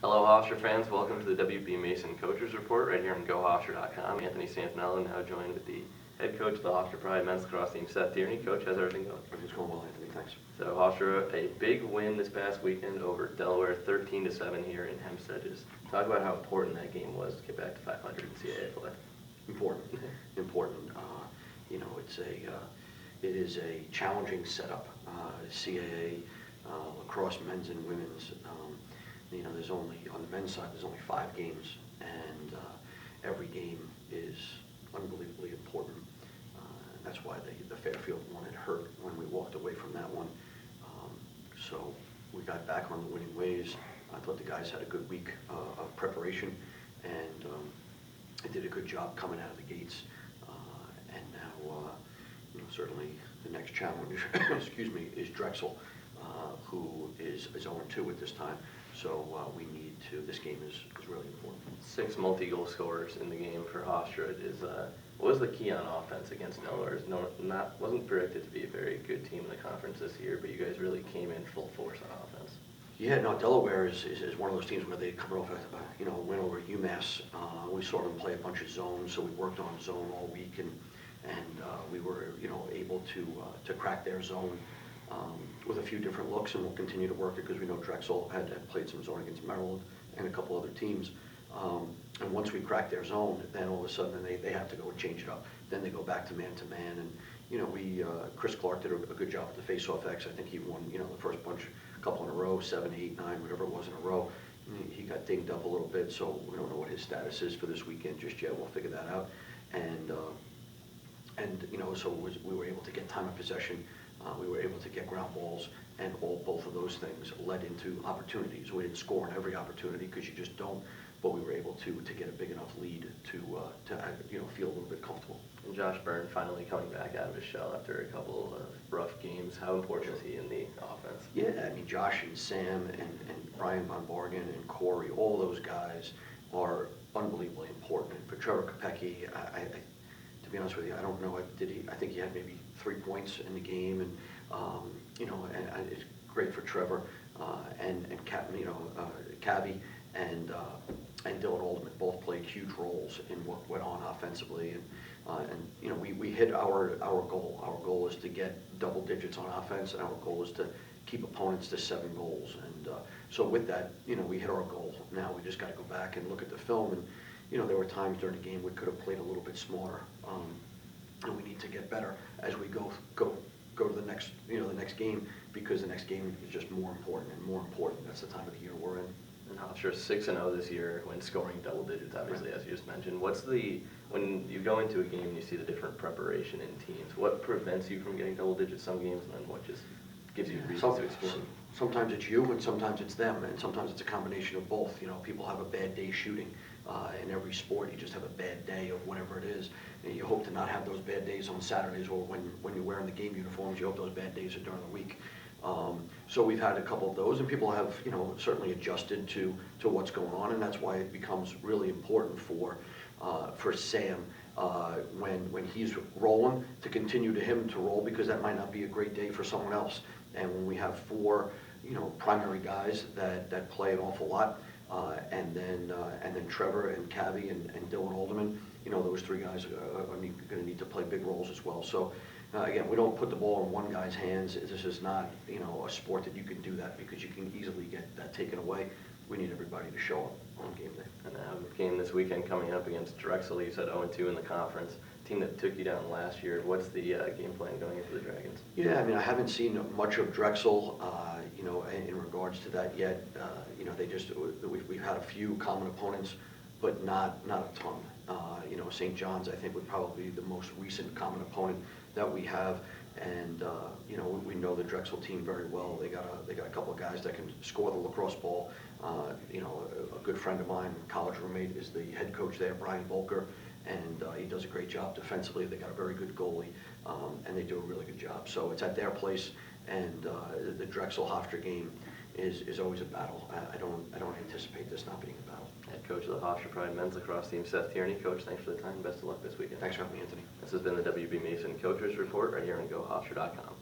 Hello Hofstra fans, welcome to the WB Mason Coaches Report right here on GoHofstra.com. Anthony Santinello now joined with the head coach of the Hofstra Pride men's lacrosse team, Seth Tierney. Coach, how's everything going? Everything's going well, Anthony, thanks. So Hofstra, a big win this past weekend over Delaware, 13-7 here in Hempstead. Just talk about how important that game was to get back to 500 in CAA play. Important. It is a challenging setup. CAA, lacrosse men's and women's. There's only, on the men's side, there's only 5 games, and every game is unbelievably important. That's why the Fairfield one had hurt when we walked away from that one. So we got back on the winning ways. I thought the guys had a good week of preparation, and they did a good job coming out of the gates. And now, certainly the next challenge, excuse me, is Drexel, who is 0-2 at this time. So we need to. This game is really important. 6 multi-goal scorers in the game for Hofstra. What was the key on offense against Delaware? Wasn't predicted to be a very good team in the conference this year, but you guys really came in full force on offense. Yeah, no, Delaware is one of those teams where they come off a win over UMass. We saw them play a bunch of zones, so we worked on zone all week, and we were able to crack their zone with a few different looks, and we'll continue to work it because we know Drexel had played some zone against Maryland and a couple other teams. And once we crack their zone, then all of a sudden they have to go and change it up. Then they go back to man, and Chris Clark did a good job with the face-off X. I think he won the first bunch, a couple in a row, 7, 8, 9, whatever it was in a row. He got dinged up a little bit, so we don't know what his status is for this weekend just yet. We'll figure that out. So we were able to get time of possession. We were able to get ground balls, and both of those things led into opportunities. We didn't score on every opportunity because you just don't, but we were able to get a big enough lead to feel a little bit comfortable. And Josh Byrne finally coming back out of his shell after a couple of rough games. How important is he in the offense? Yeah, I mean, Josh and Sam and Brian Von Bargen and Corey, all those guys are unbelievably important. And for Trevor Kopecki, to be honest with you, I don't know. I think he had maybe 3 points in the game, and it's great for Trevor and Cabby and Dylan Alderman both played huge roles in what went on offensively, and we hit our goal. Our goal is to get double digits on offense, and our goal is to keep opponents to 7 goals. And so with that, we hit our goal. Now we just got to go back and look at the film, and there were times during the game we could have played a little bit smarter, and we need to get better as we go to the next game, because the next game is just more important and more important. That's the time of the year we're in. And Hofstra 6-0 this year when scoring double digits, obviously, as you just mentioned. When you go into a game and you see the different preparation in teams, what prevents you from getting double digits some games, and then what just gives you reasons to explore? Sometimes it's you, and sometimes it's them, and sometimes it's a combination of both. People have a bad day shooting. In every sport, you just have a bad day of whatever it is. And you hope to not have those bad days on Saturdays, or when you're wearing the game uniforms, you hope those bad days are during the week. So we've had a couple of those, and people have certainly adjusted to what's going on, and that's why it becomes really important for Sam when he's rolling to continue him to roll, because that might not be a great day for someone else. And when we have 4 primary guys that play an awful lot, and then Trevor and Cabby and Dylan Alderman, those 3 guys are going to need to play big roles as well. So again, we don't put the ball in one guy's hands. This is not a sport that you can do that, because you can easily get that taken away. We need everybody to show up on game day. And a game this weekend coming up against Drexel. You said 0-2 in the conference. Team that took you down last year. What's the game plan going into the Dragons? Yeah, I mean, I haven't seen much of Drexel, in regards to that yet. We've had a few common opponents, but not a ton. St. John's, I think, would probably be the most recent common opponent that we have, and we know the Drexel team very well. They got a couple of guys that can score the lacrosse ball. A good friend of mine, college roommate, is the head coach there, Brian Volker, and he does a great job defensively. They got a very good goalie, and they do a really good job. So it's at their place, and the Drexel Hofstra game is always a battle. I don't anticipate this not being a battle. Head coach of the Hofstra Pride men's lacrosse team, Seth Tierney. Coach, thanks for the time. Best of luck this weekend. Thanks for having me, Anthony. This has been the WB Mason Coaches Report right here on GoHofstra.com.